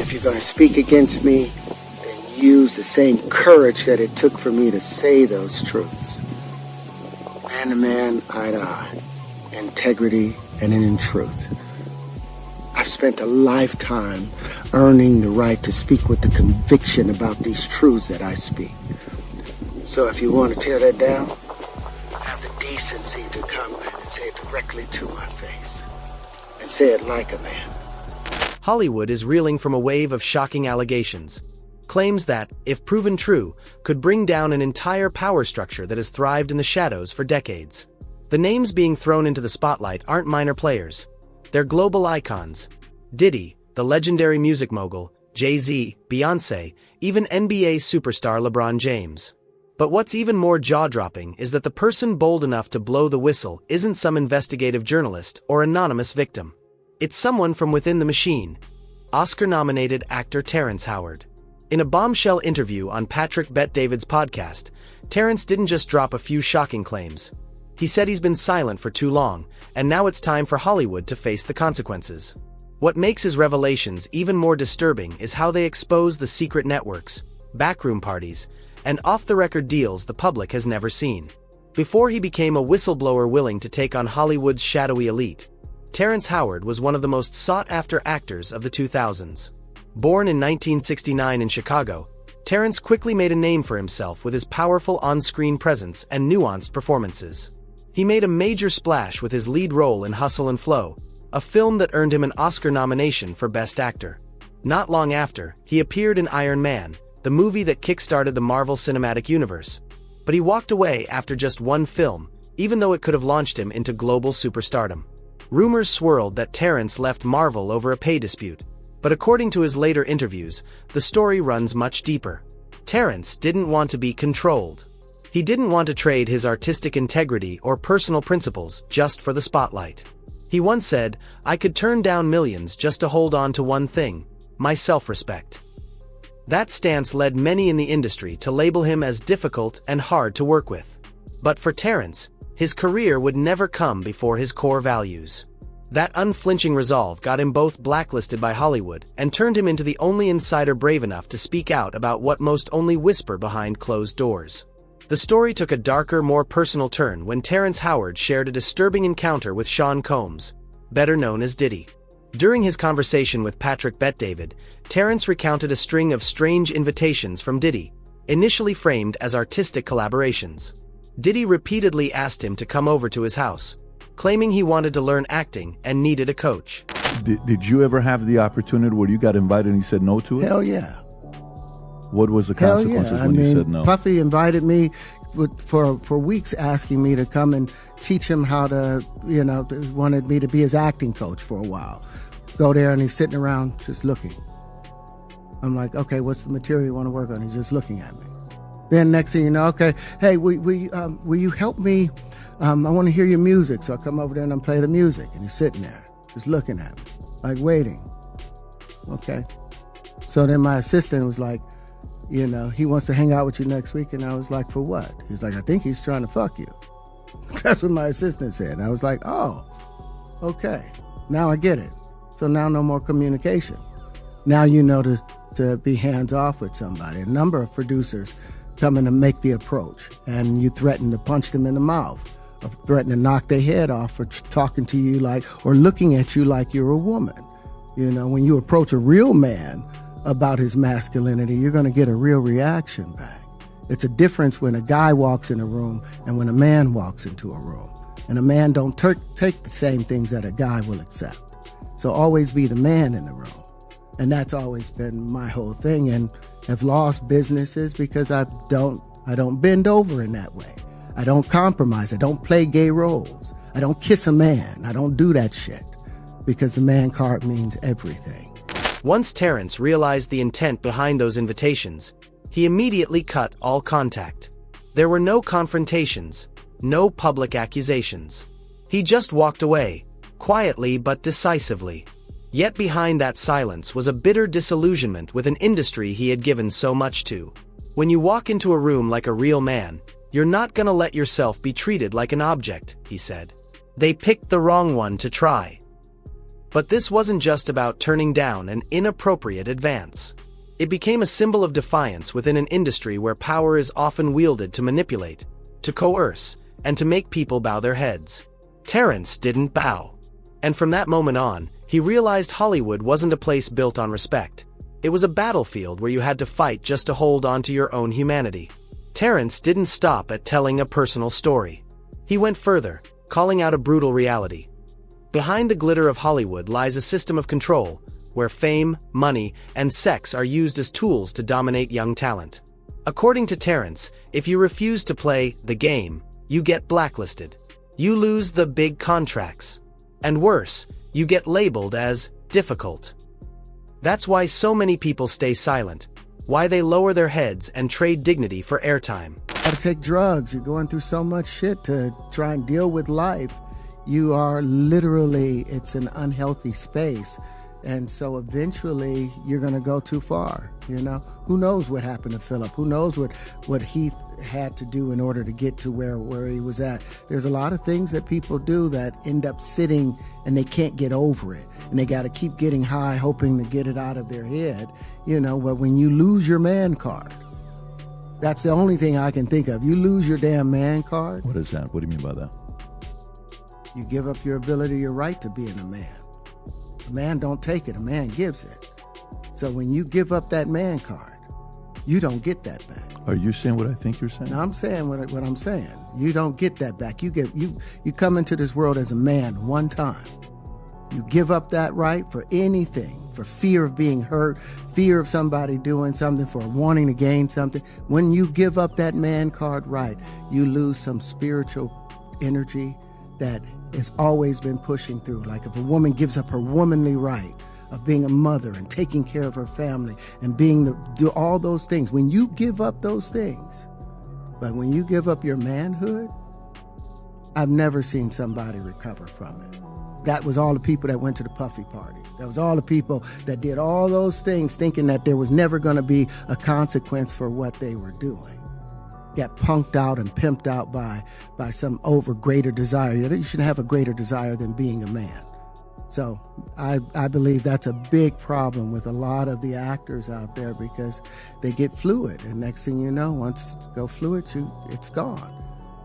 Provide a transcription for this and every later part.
if you're going to speak against me, then use the same courage that it took for me to say those truths. Man to man, eye to eye, integrity and in truth. I've spent a lifetime earning the right to speak with the conviction about these truths that I speak. So if you want to tear that down, have the decency to come and say it directly to my face. And say it like a man. Hollywood is reeling from a wave of shocking allegations. Claims that, if proven true, could bring down an entire power structure that has thrived in the shadows for decades. The names being thrown into the spotlight aren't minor players. They're global icons. Diddy, the legendary music mogul, Jay-Z, Beyoncé, even NBA superstar LeBron James. But what's even more jaw-dropping is that the person bold enough to blow the whistle isn't some investigative journalist or anonymous victim. It's someone from within the machine, Oscar-nominated actor Terrence Howard. In a bombshell interview on Patrick Bet-David's podcast, Terrence didn't just drop a few shocking claims. He said he's been silent for too long, and now it's time for Hollywood to face the consequences. What makes his revelations even more disturbing is how they expose the secret networks, backroom parties, and off-the-record deals the public has never seen. Before he became a whistleblower willing to take on Hollywood's shadowy elite, Terrence Howard was one of the most sought-after actors of the 2000s. Born in 1969 in Chicago, Terrence quickly made a name for himself with his powerful on-screen presence and nuanced performances. He made a major splash with his lead role in Hustle and Flow, a film that earned him an Oscar nomination for Best Actor. Not long after, he appeared in Iron Man, the movie that kick-started the Marvel Cinematic Universe. But he walked away after just one film, even though it could have launched him into global superstardom. Rumors swirled that Terrence left Marvel over a pay dispute. But according to his later interviews, the story runs much deeper. Terrence didn't want to be controlled. He didn't want to trade his artistic integrity or personal principles just for the spotlight. He once said, "I could turn down millions just to hold on to one thing, my self-respect." That stance led many in the industry to label him as difficult and hard to work with. But for Terrence, his career would never come before his core values. That unflinching resolve got him both blacklisted by Hollywood and turned him into the only insider brave enough to speak out about what most only whisper behind closed doors. The story took a darker, more personal turn when Terrence Howard shared a disturbing encounter with Sean Combs, better known as Diddy. During his conversation with Patrick Bet-David, Terrence recounted a string of strange invitations from Diddy, initially framed as artistic collaborations. Diddy repeatedly asked him to come over to his house, claiming he wanted to learn acting and needed a coach. Did you ever have the opportunity where you got invited and you said no to it? Hell yeah. What was the consequences when you said no? Puffy invited me for weeks, asking me to come and teach him how to, wanted me to be his acting coach for a while. Go there and he's sitting around just looking. I'm like, okay, what's the material you want to work on? He's just looking at me. Then next thing you know, okay, hey, will you help me? I want to hear your music. So I come over there and I play the music. And he's sitting there, just looking at me, like waiting. Okay. So then my assistant was like, he wants to hang out with you next week. And I was like, for what? He's like, I think he's trying to fuck you. That's what my assistant said. And I was like, oh, okay. Now I get it. So now no more communication. Now you know to be hands off with somebody. A number of producers come in to make the approach, and you threaten to punch them in the mouth, or threaten to knock their head off for talking to you or looking at you like you're a woman. When you approach a real man about his masculinity, you're going to get a real reaction back. It's a difference when a guy walks in a room and when a man walks into a room. And a man don't take the same things that a guy will accept. So always be the man in the room. And that's always been my whole thing, and have lost businesses because I don't bend over in that way. I don't compromise. I don't play gay roles. I don't kiss a man. I don't do that shit because the man card means everything. Once Terrence realized the intent behind those invitations, he immediately cut all contact. There were no confrontations, no public accusations. He just walked away, quietly but decisively. Yet behind that silence was a bitter disillusionment with an industry he had given so much to. When you walk into a room like a real man, you're not gonna let yourself be treated like an object, he said. They picked the wrong one to try. But this wasn't just about turning down an inappropriate advance. It became a symbol of defiance within an industry where power is often wielded to manipulate, to coerce, and to make people bow their heads. Terrence didn't bow. And from that moment on, he realized Hollywood wasn't a place built on respect. It was a battlefield where you had to fight just to hold on to your own humanity. Terrence didn't stop at telling a personal story. He went further, calling out a brutal reality. Behind the glitter of Hollywood lies a system of control, where fame, money, and sex are used as tools to dominate young talent. According to Terrence, if you refuse to play the game, you get blacklisted. You lose the big contracts. And worse, you get labeled as difficult. That's why so many people stay silent, why they lower their heads and trade dignity for airtime. You gotta take drugs. You're going through so much shit to try and deal with life. You are literally, it's an unhealthy space. And so eventually you're going to go too far, you know? Who knows what happened to Philip? Who knows what he had to do in order to get to where he was at? There's a lot of things that people do that end up sitting and they can't get over it. And they got to keep getting high, hoping to get it out of their head, you know? But when you lose your man card, that's the only thing I can think of. You lose your damn man card. What is that? What do you mean by that? You give up your ability, your right to being a man. A man don't take it, a man gives it. So when you give up that man card, you don't get that back. Are you saying what I think you're saying? No, I'm saying what I'm saying. You don't get that back. You come into this world as a man one time. You give up that right for anything, for fear of being hurt, fear of somebody doing something, for wanting to gain something. When you give up that man card right, you lose some spiritual energy that has always been pushing through. Like if a woman gives up her womanly right of being a mother and taking care of her family and do all those things, when you give up those things, but when you give up your manhood, I've never seen somebody recover from it. That was all the people that went to the puffy parties. That was all the people that did all those things thinking that there was never going to be a consequence for what they were doing. Got punked out and pimped out by some greater desire. You shouldn't have a greater desire than being a man. So I believe that's a big problem with a lot of the actors out there because they get fluid. And next thing you know, once you go fluid, it's gone.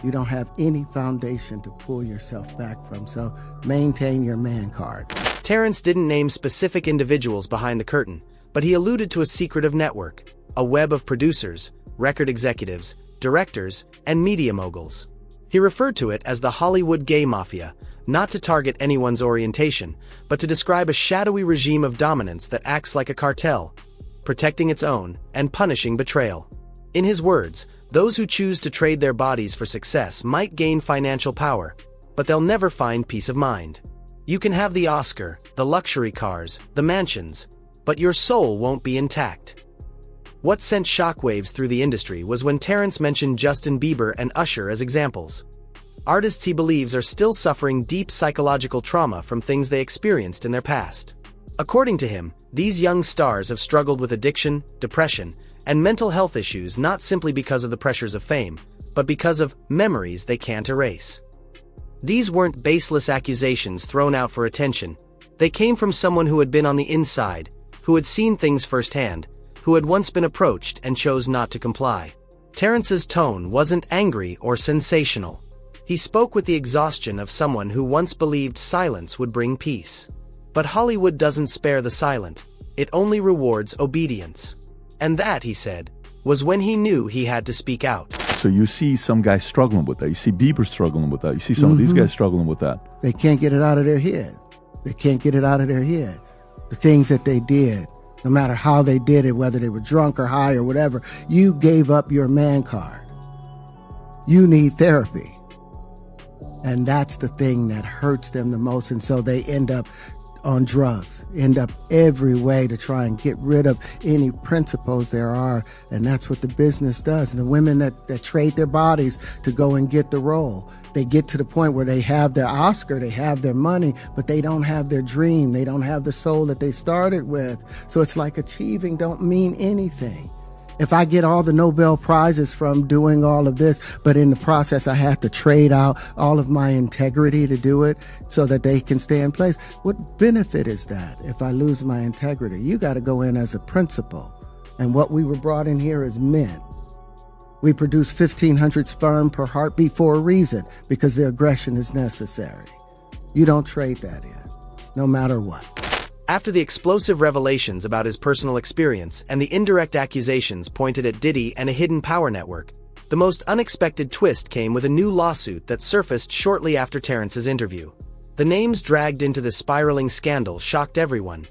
You don't have any foundation to pull yourself back from. So maintain your man card. Terrence didn't name specific individuals behind the curtain, but he alluded to a secretive network, a web of producers, record executives, directors, and media moguls. He referred to it as the Hollywood gay mafia, not to target anyone's orientation, but to describe a shadowy regime of dominance that acts like a cartel, protecting its own and punishing betrayal. In his words, those who choose to trade their bodies for success might gain financial power, but they'll never find peace of mind. You can have the Oscar, the luxury cars, the mansions, but your soul won't be intact. What sent shockwaves through the industry was when Terrence mentioned Justin Bieber and Usher as examples. Artists he believes are still suffering deep psychological trauma from things they experienced in their past. According to him, these young stars have struggled with addiction, depression, and mental health issues not simply because of the pressures of fame, but because of memories they can't erase. These weren't baseless accusations thrown out for attention. They came from someone who had been on the inside, who had seen things firsthand, who had once been approached and chose not to comply. Terrence's tone wasn't angry or sensational. He spoke with the exhaustion of someone who once believed silence would bring peace. But Hollywood doesn't spare the silent. It only rewards obedience. And that, he said, was when he knew he had to speak out. So you see some guys struggling with that. You see Bieber struggling with that. You see some of these guys struggling with that. They can't get it out of their head. They can't get it out of their head. The things that they did, no matter how they did it, whether they were drunk or high or whatever, you gave up your man card. You need therapy. And that's the thing that hurts them the most. And so they end up on drugs, end up every way to try and get rid of any principles there are. And that's what the business does. And the women that trade their bodies to go and get the role, they get to the point where they have their Oscar, they have their money, but they don't have their dream. They don't have the soul that they started with. So it's like achieving don't mean anything. If I get all the Nobel Prizes from doing all of this, but in the process I have to trade out all of my integrity to do it so that they can stay in place, what benefit is that if I lose my integrity? You got to go in as a principal. And what we were brought in here as men. We produce 1,500 sperm per heartbeat for a reason, because the aggression is necessary. You don't trade that in, no matter what. After the explosive revelations about his personal experience and the indirect accusations pointed at Diddy and a hidden power network, the most unexpected twist came with a new lawsuit that surfaced shortly after Terrence's interview. The names dragged into the spiraling scandal shocked everyone: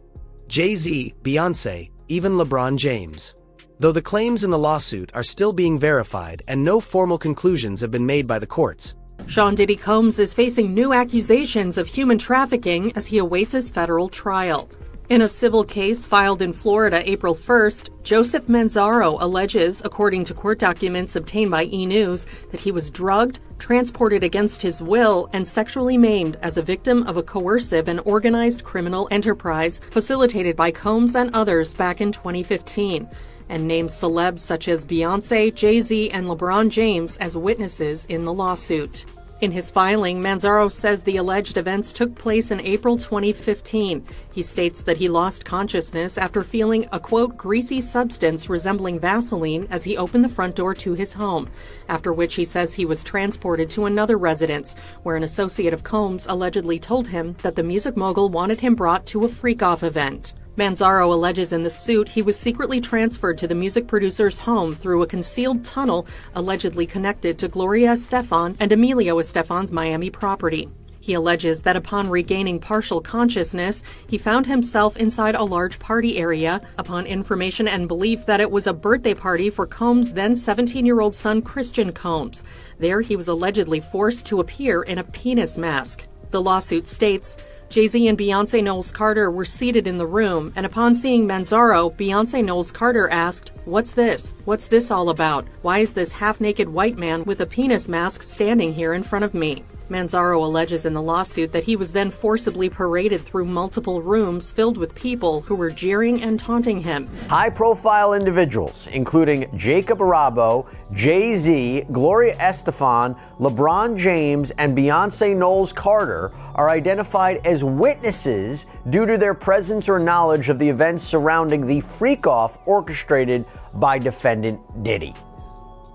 Jay-Z, Beyoncé, even LeBron James. Though the claims in the lawsuit are still being verified and no formal conclusions have been made by the courts, Sean Diddy Combs is facing new accusations of human trafficking as he awaits his federal trial. In a civil case filed in Florida April 1st, Joseph Manzaro alleges, according to court documents obtained by E! News, that he was drugged, transported against his will, and sexually maimed as a victim of a coercive and organized criminal enterprise facilitated by Combs and others back in 2015, and names celebs such as Beyoncé, Jay-Z, and LeBron James as witnesses in the lawsuit. In his filing, Manzaro says the alleged events took place in April 2015. He states that he lost consciousness after feeling a, quote, greasy substance resembling Vaseline as he opened the front door to his home, after which he says he was transported to another residence, where an associate of Combs allegedly told him that the music mogul wanted him brought to a freak-off event. Manzaro alleges in the suit he was secretly transferred to the music producer's home through a concealed tunnel allegedly connected to Gloria Estefan and Emilio Estefan's Miami property. He alleges that upon regaining partial consciousness, he found himself inside a large party area upon information and belief that it was a birthday party for Combs' then 17-year-old son Christian Combs. There he was allegedly forced to appear in a penis mask. The lawsuit states, Jay-Z and Beyoncé Knowles Carter were seated in the room, and upon seeing Manzaro, Beyoncé Knowles Carter asked, "What's this? What's this all about? Why is this half-naked white man with a penis mask standing here in front of me?" Manzaro alleges in the lawsuit that he was then forcibly paraded through multiple rooms filled with people who were jeering and taunting him. High-profile individuals, including Jacob Arabo, Jay-Z, Gloria Estefan, LeBron James, and Beyoncé Knowles Carter, are identified as witnesses due to their presence or knowledge of the events surrounding the freak-off orchestrated by defendant Diddy.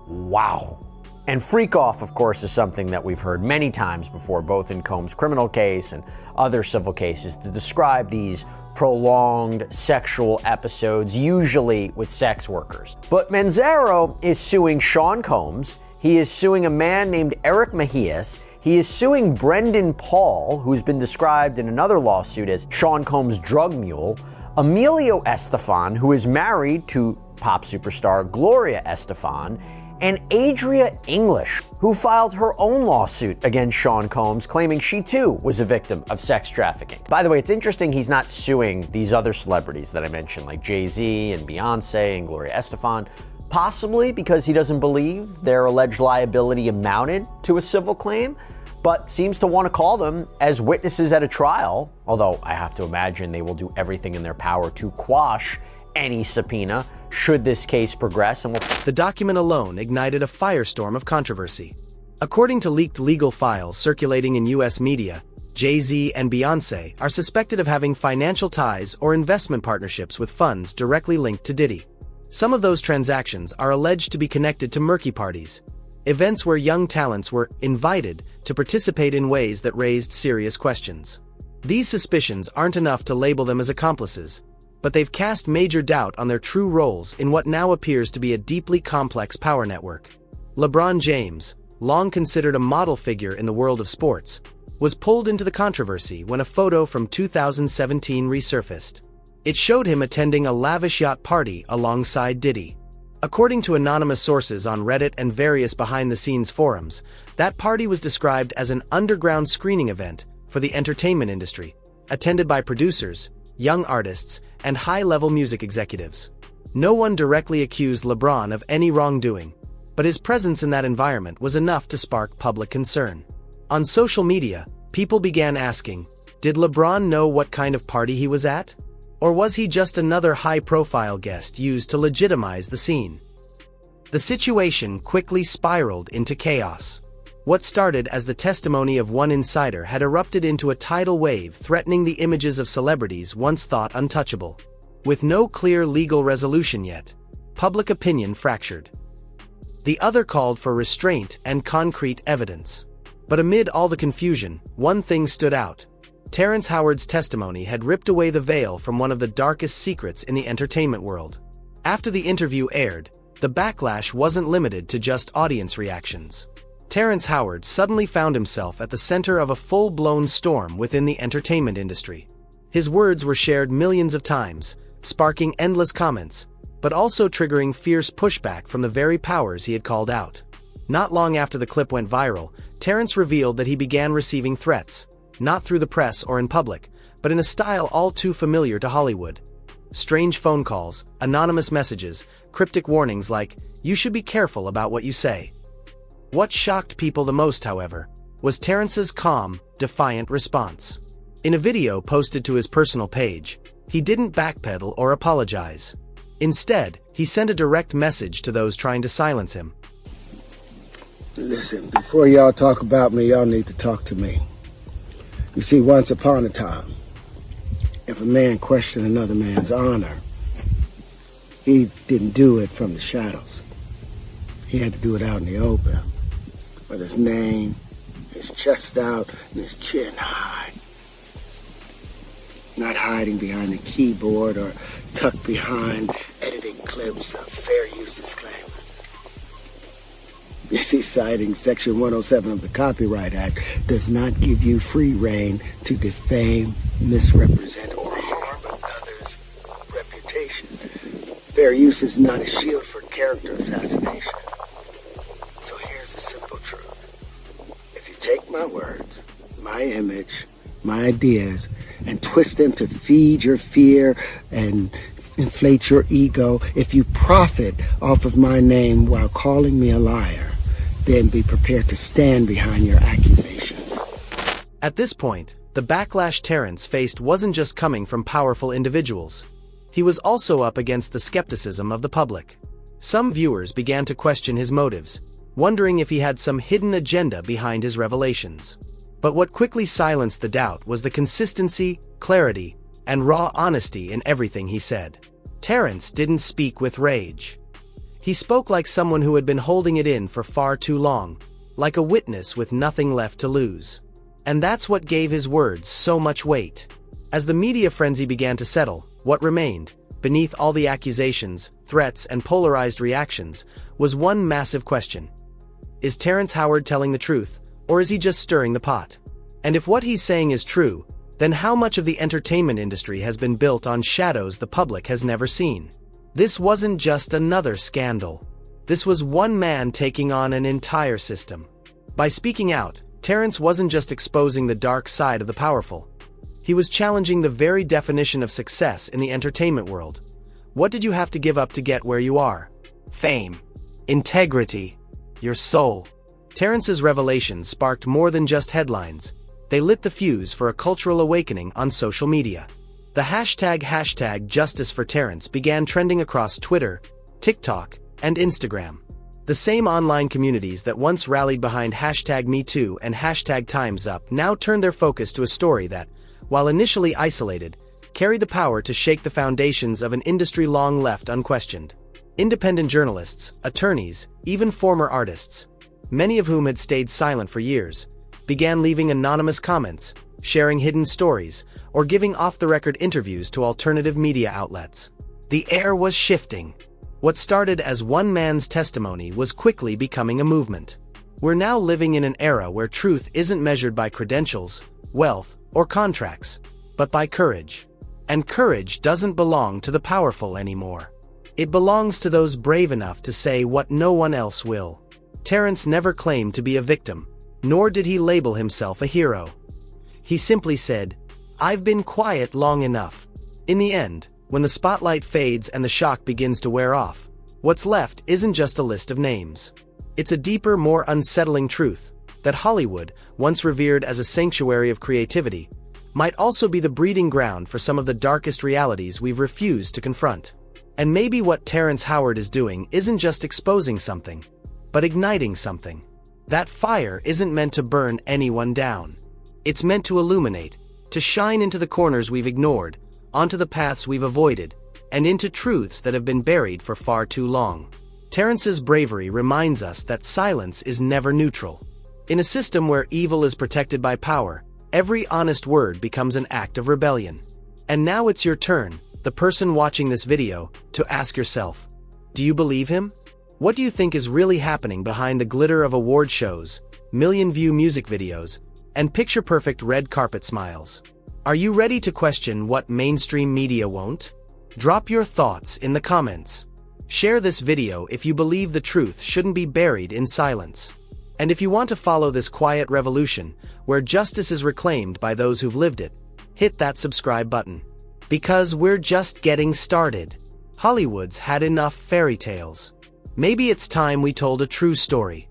Wow. And freak-off, of course, is something that we've heard many times before, both in Combs' criminal case and other civil cases, to describe these prolonged sexual episodes, usually with sex workers. But Manzaro is suing Sean Combs. He is suing a man named Eric Mejias. He is suing Brendan Paul, who's been described in another lawsuit as Sean Combs' drug mule, Emilio Estefan, who is married to pop superstar Gloria Estefan, and Adria English, who filed her own lawsuit against Sean Combs, claiming she too was a victim of sex trafficking. By the way, it's interesting he's not suing these other celebrities that I mentioned, like Jay-Z and Beyoncé and Gloria Estefan, possibly because he doesn't believe their alleged liability amounted to a civil claim, but seems to want to call them as witnesses at a trial, although I have to imagine they will do everything in their power to quash any subpoena should this case progress. The document alone ignited a firestorm of controversy. According to leaked legal files circulating in U.S. media, Jay-Z and Beyoncé are suspected of having financial ties or investment partnerships with funds directly linked to Diddy. Some of those transactions are alleged to be connected to murky parties, events where young talents were invited to participate in ways that raised serious questions. These suspicions aren't enough to label them as accomplices, but they've cast major doubt on their true roles in what now appears to be a deeply complex power network. LeBron James, long considered a model figure in the world of sports, was pulled into the controversy when a photo from 2017 resurfaced. It showed him attending a lavish yacht party alongside Diddy. According to anonymous sources on Reddit and various behind-the-scenes forums, that party was described as an underground screening event for the entertainment industry, attended by producers, young artists, and high-level music executives. No one directly accused LeBron of any wrongdoing, but his presence in that environment was enough to spark public concern. On social media, people began asking, did LeBron know what kind of party he was at? Or was he just another high-profile guest used to legitimize the scene? The situation quickly spiraled into chaos. What started as the testimony of one insider had erupted into a tidal wave threatening the images of celebrities once thought untouchable. With no clear legal resolution yet, public opinion fractured. The other called for restraint and concrete evidence. But amid all the confusion, one thing stood out. Terrence Howard's testimony had ripped away the veil from one of the darkest secrets in the entertainment world. After the interview aired, the backlash wasn't limited to just audience reactions. Terrence Howard suddenly found himself at the center of a full-blown storm within the entertainment industry. His words were shared millions of times, sparking endless comments, but also triggering fierce pushback from the very powers he had called out. Not long after the clip went viral, Terrence revealed that he began receiving threats, not through the press or in public, but in a style all too familiar to Hollywood. Strange phone calls, anonymous messages, cryptic warnings like, "You should be careful about what you say." What shocked people the most, however, was Terrence's calm, defiant response. In a video posted to his personal page, he didn't backpedal or apologize. Instead, he sent a direct message to those trying to silence him. Listen, before y'all talk about me, y'all need to talk to me. You see, once upon a time, if a man questioned another man's honor, he didn't do it from the shadows. He had to do it out in the open, with his name, his chest out, and his chin high. Not hiding behind the keyboard or tucked behind editing clips of fair use disclaimers. You see, citing Section 107 of the Copyright Act does not give you free rein to defame, misrepresent, or harm another's reputation. Fair use is not a shield for character assassination. So here's the simple truth. If you take my words, my image, my ideas, and twist them to feed your fear and inflate your ego, if you profit off of my name while calling me a liar, then be prepared to stand behind your accusations. At this point, the backlash Terrence faced wasn't just coming from powerful individuals. He was also up against the skepticism of the public. Some viewers began to question his motives, wondering if he had some hidden agenda behind his revelations. But what quickly silenced the doubt was the consistency, clarity, and raw honesty in everything he said. Terrence didn't speak with rage. He spoke like someone who had been holding it in for far too long, like a witness with nothing left to lose. And that's what gave his words so much weight. As the media frenzy began to settle, what remained, beneath all the accusations, threats, and polarized reactions, was one massive question. Is Terrence Howard telling the truth, or is he just stirring the pot? And if what he's saying is true, then how much of the entertainment industry has been built on shadows the public has never seen? This wasn't just another scandal. This was one man taking on an entire system. By speaking out, Terrence wasn't just exposing the dark side of the powerful. He was challenging the very definition of success in the entertainment world. What did you have to give up to get where you are? Fame, integrity, your soul. Terrence's revelations sparked more than just headlines. They lit the fuse for a cultural awakening on social media. The hashtag Justice for Terrence began trending across Twitter, TikTok, and Instagram. The same online communities that once rallied behind hashtag #MeToo and hashtag Time's Up now turned their focus to a story that, while initially isolated, carried the power to shake the foundations of an industry long left unquestioned. Independent journalists, attorneys, even former artists, many of whom had stayed silent for years, began leaving anonymous comments, sharing hidden stories, or giving off-the-record interviews to alternative media outlets. The air was shifting. What started as one man's testimony was quickly becoming a movement. We're now living in an era where truth isn't measured by credentials, wealth, or contracts, but by courage. And courage doesn't belong to the powerful anymore. It belongs to those brave enough to say what no one else will. Terrence never claimed to be a victim, nor did he label himself a hero. He simply said, "I've been quiet long enough." In the end, when the spotlight fades and the shock begins to wear off, what's left isn't just a list of names. It's a deeper, more unsettling truth, that Hollywood, once revered as a sanctuary of creativity, might also be the breeding ground for some of the darkest realities we've refused to confront. And maybe what Terrence Howard is doing isn't just exposing something, but igniting something. That fire isn't meant to burn anyone down. It's meant to illuminate, to shine into the corners we've ignored, onto the paths we've avoided, and into truths that have been buried for far too long. Terrence's bravery reminds us that silence is never neutral. In a system where evil is protected by power, every honest word becomes an act of rebellion. And now it's your turn, the person watching this video, to ask yourself, do you believe him? What do you think is really happening behind the glitter of award shows, million-view music videos, and picture-perfect red carpet smiles? Are you ready to question what mainstream media won't? Drop your thoughts in the comments. Share this video if you believe the truth shouldn't be buried in silence. And if you want to follow this quiet revolution, where justice is reclaimed by those who've lived it, hit that subscribe button. Because we're just getting started. Hollywood's had enough fairy tales. Maybe it's time we told a true story.